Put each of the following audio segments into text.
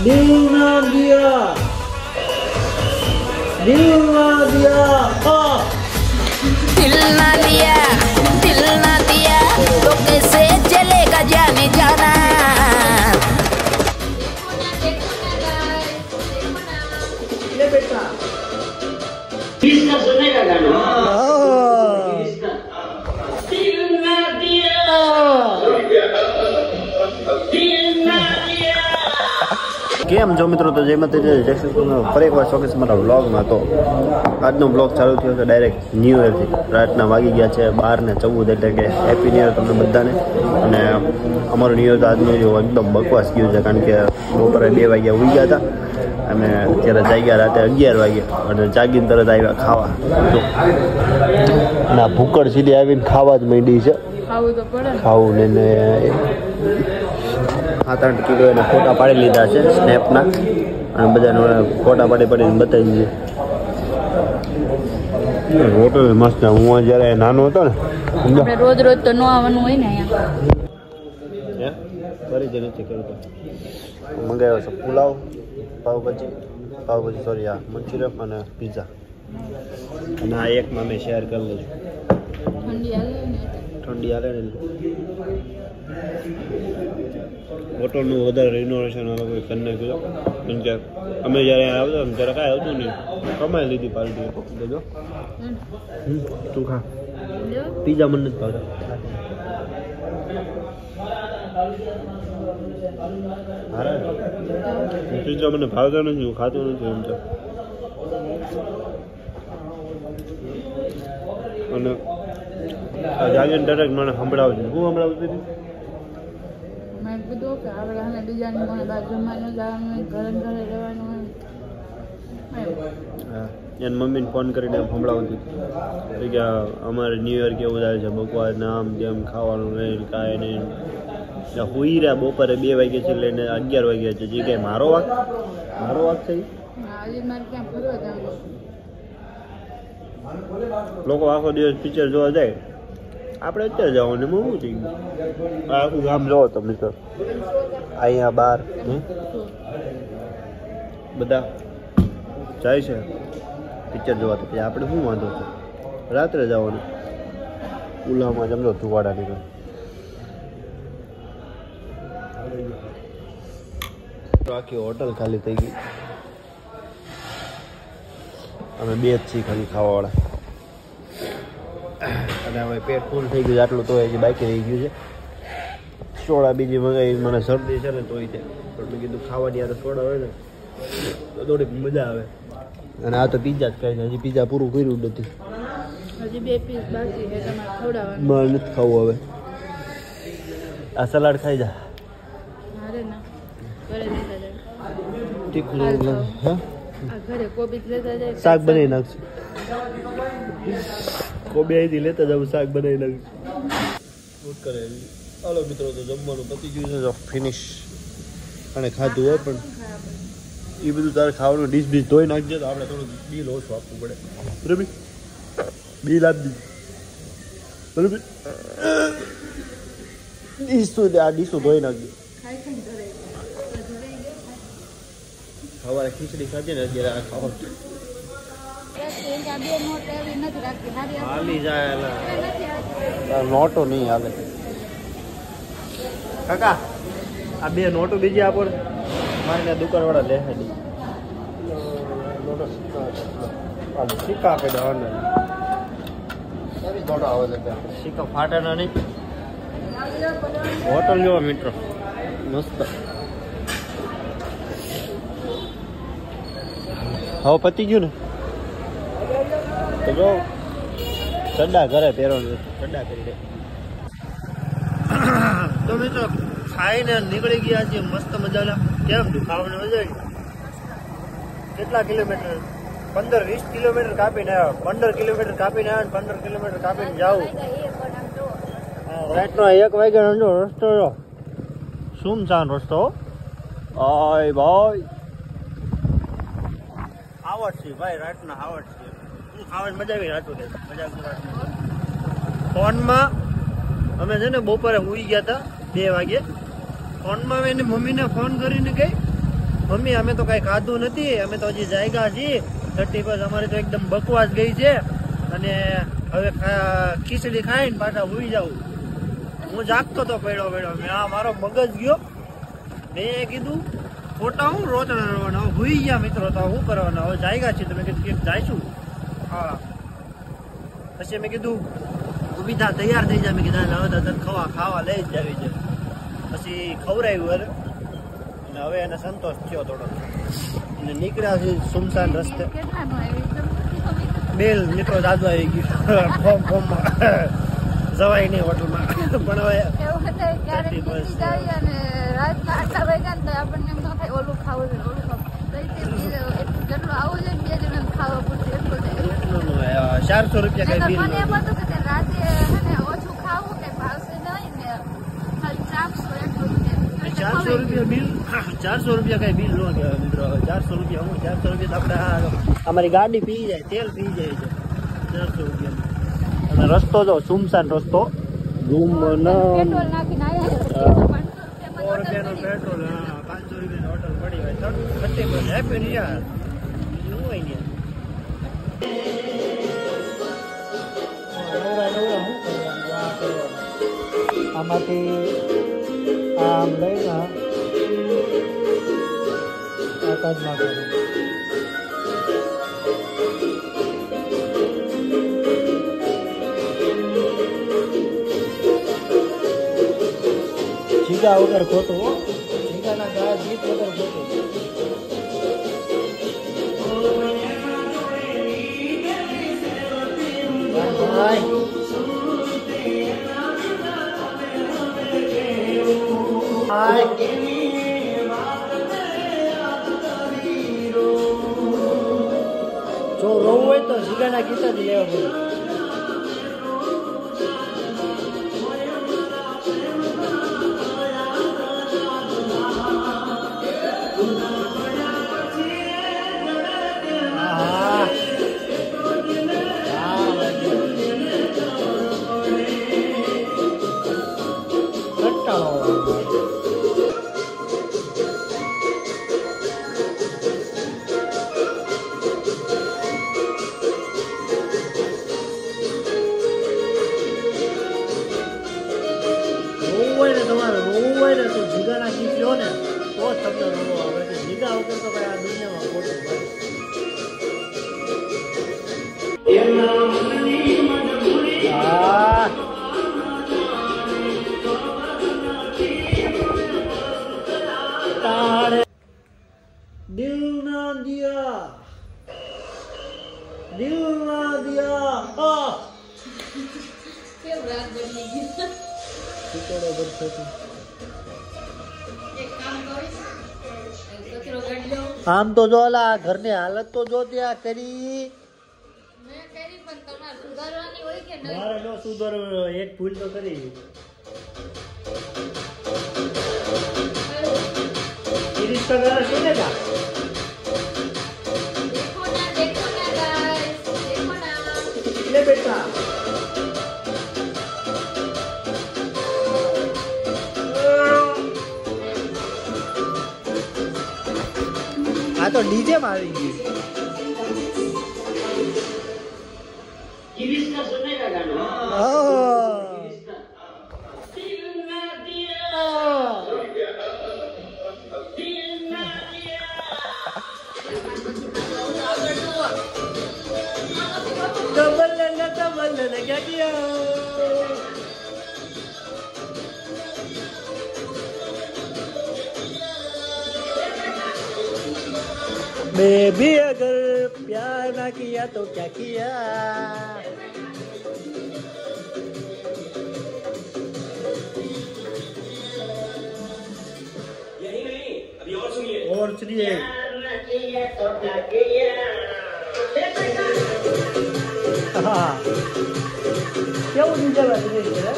दिल ना दिया दिल ना दिया तो कैसे चलेगा जाने जाना। ले बेटा किसका सुनेगा गाना दिल ना दिया કેમ છો મિત્રો? તો જય માતાજી, જય શ્રી કૃષ્ણ. ફરી એકવાર ચોક્કસ મારા વ્લોગમાં. તો આજનો બ્લોગ ચાલુ થયો છે ડાયરેક્ટ ન્યૂ યરથી. રાતના વાગી ગયા છે 12:14, એટલે કે હેપી ન્યૂ યર તમને બધાને. અને અમારું ન્યૂ યર તો આજનું એકદમ બકવાસ ગયું છે, કારણ કે બપોરે 2 વાગ્યા ઉઈ ગયા હતા અને અત્યારે જાગ્યા રાતે 11 વાગ્યા અને જાગીને તરત આવ્યા ખાવા. અને આ ભૂકડ સીધી આવીને ખાવા જ માંડી છે. ખાવું ને 7-8 કિલો એના ફોટા પાડી લીધા છે સ્નેપના, અને બધાને ફોટા પાડીને બતાવી દીધી. હોટલ મસ્ત. હું જ્યારે નાનો હતો ને, રોજ રોજ તો ન આવવાનું હોય ને અહીંયા. કરી જ નથી કરતો. મંગાવ્યો છે પુલાવ, પાવભાજી સોરી આ મંચુરિયન અને પીઝા. અને આ એકમાં મેં શેર કરી લેજો. ઠંડી હાલે ને હોટલનું વધારે રિનોવેશન અલગ કરી નાખ્યું. કેમ કે અમે જ્યારે આવતા ને ત્યારે કાંઈ આવતું નહીં, કમાઈ લીધી પાર્ટી. દેજો તું ખા. પીઝા મને નથી ભાવતા. પીઝા મને ભાવતા નથી, હું ખાતો નથી એમ તો. અને જાગીને ડાયરેક્ટ મને સંભળાવજો. હું સંભળાવતી હતી મેં કીધું કે આપણે બીજાની મને બહાર જમવાનું જવાનું હોય, ઘરે ઘરે રહેવાનું હોય. એને મમ્મીને ફોન કરીને એમ સંભળાવતી હતી કે અમારે ન્યૂ યર કેવું થાય છે, બકવાસ આમ તેમ ખાવાનું નહીં, કાંઈ નહીં. હુઈ રહ્યા બપોરે 2 વાગ્યા છે લઈને 11 વાગ્યા છે. જે કાંઈ મારો વાક છે. આજે મારે ક્યાં ફરવા જવાનું. લોકો આખો દિવસ પિક્ચર જોવા જાય, આપણે અત્યારે જવાનું એમાં શું થઈ ગયું? આખું ગામ જોવો તમે તો. અહીંયા બહાર બધા જાય છે પિક્ચર જોવા, તો પછી આપણે શું વાંધો છે? રાત્રે જવાનું. ઉલામાં જમજો ધુવાડા નીકળે. આખી હોટલ ખાલી થઈ ગઈ. અમે 2 જ છીએ ખાલી ખાવાવાળા. અને હવે પેટ ફૂલ થઈ ગયું આટલું, તો હજી બાકી રહી ગયું છે. સોડા બીજી મંગાવી, મને શરદી છે ને તોય છે, પણ મેં કીધું ખાવાની યાર સોડા હોય ને તો થોડીક મજા આવે. અને આ તો પીઝા જ ખાય છે, હજી પીઝા પૂરું કર્યું નથી. હજી 2 પીસ બાકી છે, તમારે ખવડાવવાનું. મારે નથી ખાવું હવે. આ સલાડ ખાઈ જા. અરે ના, ઘરે લેતા જાય. તીખું હા, ઘરે કોબી લેતા જાય, શાક બનાવી નાખશું. કોબી અહીંથી લેતા જાવ, શાક બનાવી નાખશું. કરે હાલો મિત્રો, તો જમવાનું પતી ગયું છે, ફિનિશ. અને ખાધું હોય પણ એ બધું તારે ખાવાનું ડીશ બીશ ધોઈ નાખજે, તો આપણે થોડું બિલ ઓછું આપવું પડે. બરાબર, બિલ આપી દીધું. બરાબર, આ ડીશો ધોઈ નાખજો. સવારે ખીચડી ખાધી ને, અત્યારે આ ખાવા હાલી જાય. નોટો નહીં હાલે કાકા. આ 2 નોટો બીજી આપો ને, મારી દુકાનવાળા લે નહીં. સિક્કા આપે દેવાના, સિક્કા ફાટેના નહીં. હોટલ જોવા મિત્રો મસ્ત. હવે પતી ગયું ને, તો જો ચડ્ડા ઘરે પહેરવાનું, ચડ્ડા કરી દે. તો મિત્રો ખાઈને નીકળી ગયા છીએ મસ્ત મજાના. કેમ તું ખાવાની મજા આવી? કેટલા કિલોમીટર? 15-20 કિલોમીટર કાપીને આવ્યા. 15 કિલોમીટર કાપીને આવ્યા, 15 કિલોમીટર કાપીને જાવ. રાતનો 1 વાગ્યાનો રસ્તો જો સુમસાન રસ્તો. ઓય ભાઈ આવડ છે ભાઈ, રાતના આવડ છે. હું ખાવાની મજા આવી. રાતું કે મજા ફોનમાં અમે છે ને બપોરે ઉઈ ગયા હતા 2 વાગે. ફોનમાં મેં એની મમ્મીને ફોન કરીને ગઈ મમ્મી અમે તો કઈ ખાધું નથી, અમે તો હજી જાયગા છીએ 30 બસ અમારે તો એકદમ બકવાસ ગઈ છે અને હવે ખીચડી ખાઈને પાછા હુઈ જાઉં. હું જાગતો તો પડ્યો મેં મારો મગજ ગયો. મેં કીધું ખોટા હું રોતડા રવાના હુઈ ગયા મિત્રો, તો શું કરવાના હવે જાયગા છીએ. તમે કીધું કેમ જઈશું. હા પછી મેં કીધું ઊભી થા તૈયાર થઈ જાય. મેં કીધું હવે તો તને ખાવા લઈ જ જાવી છે. પછી ખવડાવ્યું અને હવે એને સંતોષ થયો થોડો અને નીકળ્યા છે સુમસાન રસ્તે. બેલ મિત્રો દાદુ આવી ગયું ફોર્મમાં જવાય નહીં હોટલમાં પણ હવે ₹400 કઈ બિલ. 400 રૂપિયા બિલ, 400 રૂપિયા કઈ બિલ ન કહેવાય મિત્રો. 400 રૂપિયા હું 400 રૂપિયા આપણે અમારી ગાડી પી જાય, તેલ પી જાય છે 400 રૂપિયા. અને રસ્તો જો સુમસાન રસ્તો. ₹100 પેટ્રોલ, 500 રૂપિયાની હોટલ પડી હોય 30 હેપી ન્યુ યર શું હોય ને. આમાંથી આમ લઈને આકાશમાં કરો. જીગા વગર ખોટું, જીગાના ગીત વગર ખોટું. જો રોવું હોય તો જીગાના ગીત જ લેવા પડે. તમારે રોવું હોય ને તો જીગાના ગીત લો ને તો જ તમને રોવો આવે છે. જીગા વગર તો કઈ આ દુનિયામાં ખોટું ભાઈ. દિલ ના દિયા આમ તો જો ઘરની હાલત તો જો ત્યાં કરી મારે નો સુધારવાનો. એક ભૂલ તો કરી. બેટા આ તો ડીજે માં આવી ગયું. क्या किया बेबी अगर प्यार ना किया तो क्या किया. यही नहीं, अभी और सुनिए. और सुनिए. हाँ क्या वो डीजे वाले है.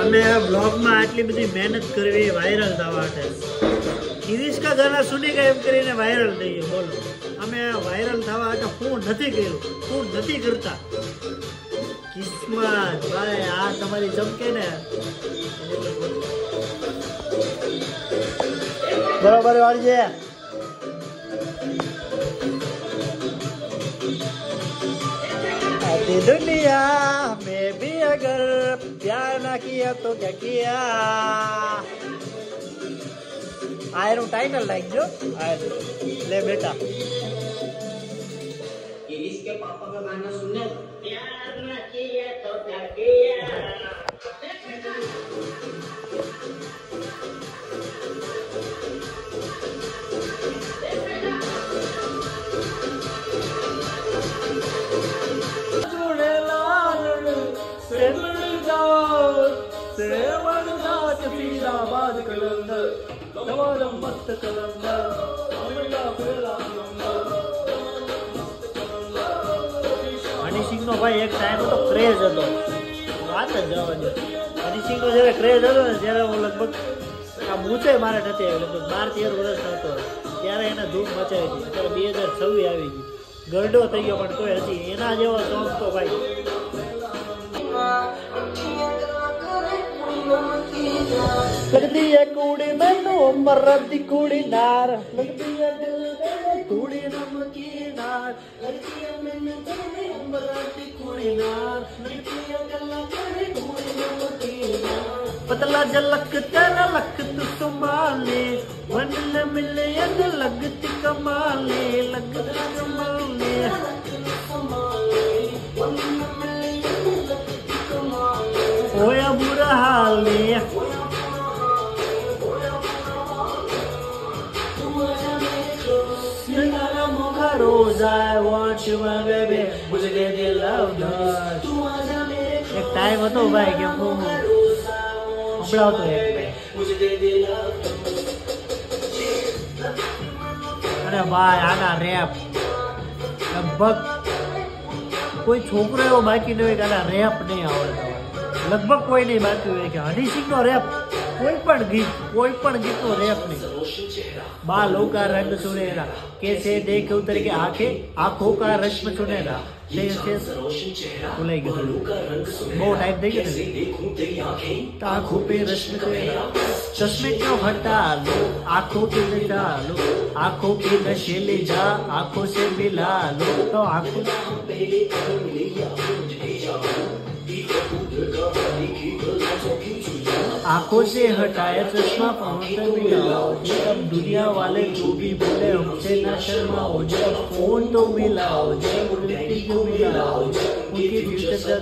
અમે આ બ્લોગમાં આટલી બધી મહેનત કરવી વાયરલ થવા માટે ગિરીશ કા ગાના સુનેગા એમ કરીને વાયરલ થઈ ગયો બોલો અમે વાયરલ થવા માટે હું નથી કર્યું હું નથી કરતા કિસ્મત ભાઈ આ તમારી ચમકે ને બરોબર વાળજે दुनिया में भी अगर प्यार ना किया तो क्या किया आयरन टाइटल लाइक जो ले बेटा इसके पापा का गाना सुनने प्यार ना किया तो क्या किया હની સિંહ નો ભાઈ એક ટાઈમ તો ક્રેઝ હતો વાત જ જવા દે હની સિંહ નો જયારે ક્રેઝ હતો ને ત્યારે હું લગભગ આ મૂછે મારે નથી આવી લગભગ 12-13 વર્ષ હતો ત્યારે એને ધૂમ મચાવી હતી અત્યારે 2026 આવી ગઈ ગરડો થઈ ગયો પણ તોય હજી એના જેવો સોંગ તો ભાઈ लगती है कूड़ी मैनू मरद दी कूड़ी नार लगती है दिल दे कूड़ी नमकी नार लगती है मैनू मरद दी कूड़ी नार लगती है दिल दे कूड़ी नमकी नार पतला झलक तेरा लक तू संभाले वन न मिले यद लगती कमाले लगती कमाले होया बुरा हाल Rose, I want you, my baby. मुझे दे दे love dance. एक टाइम હતો ભાઈ કે હું સંભળાવતો મુझे दे दे love અરે ભાઈ આના રેપ લગભગ કોઈ છોકરો એવો બાકી નહીં હોય કે આના રેપ નહીં આવડતો લગભગ કોઈ નહીં બાકી હોય કે હની સિંહ નો રેપ कोई पण गीत नो रेप नहीं बालों का रंग सुनेरा कैसे देखे उतर के आंखों का रश्म सुनेरा भुलाई गए बहुत टाइम देखे आंखों पे रश्म सुनेरा चश्मे क्यों हटा लो आंखों के लगा लो आंखों के नशे ले जा आंखों से मिला लो तो आंखों आंखों से हटाया चश्मा पहुंचने मिलाओ जब दुनिया वाले जो भी बोले हमसे ना शर्माओ जब फोन तो मिलाओ जब जो मिलाओ उनके फ्यूचर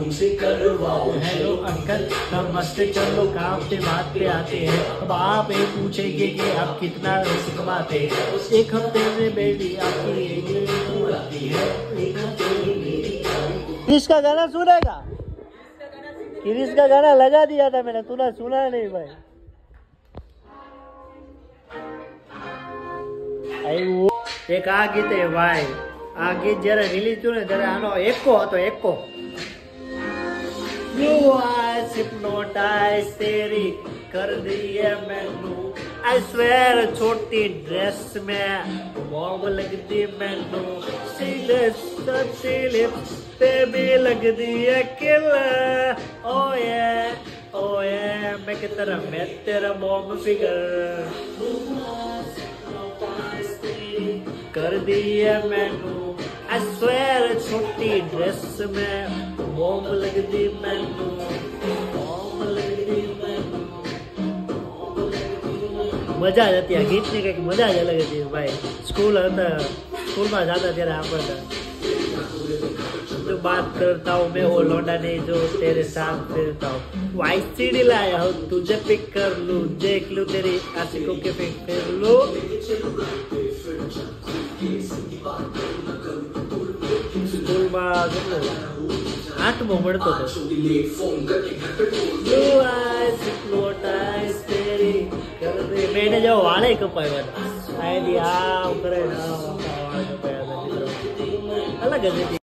उनसे करवाओ हेलो अंकल नमस्ते चलो काम पे बात पे आते हैं अब आप ये पूछेंगे कि आप कितना कमाते हैं एक हफ्ते में बेबी आपकी आती है इसका गाना सुनेगा किरीश का गाना लगा दिया था मैंने तूने सुना नहीं भाई एक आ गीत है भाई आ गीत जरा रिलीज थયું ને ત્યારે આનો એકો હતો એકો Blue eyes hypnotize तेरी कर दी है मैनू I swear छोटी ड्रेस में मॉम लगती मैनू सीधे सच्ची लिप्स पे भी लगती है किलर oh yeah मैं की तरह मैं तेरा मॉम फिगर कर दी है मैनू I swear छोटी ड्रेस में मॉम लगती मैनू मजा જ હતી આ ગીતની કંઈક મજા જ અલગ હતી ભાઈ સ્કૂલ में जाता ત્યારે સાંભળતા जो बात करता हूँ मैं वो लौटा नहीं जो तेरे साथ फिरता हूँ वो आईसीडी लाया हूँ तुझे पिक कर लूँ देख लूँ तेरी आशिकों के पिक कर लूँ स्कूल में 8મો ભણતો હતો मैंने जो वाले कपाया था आम करे अलग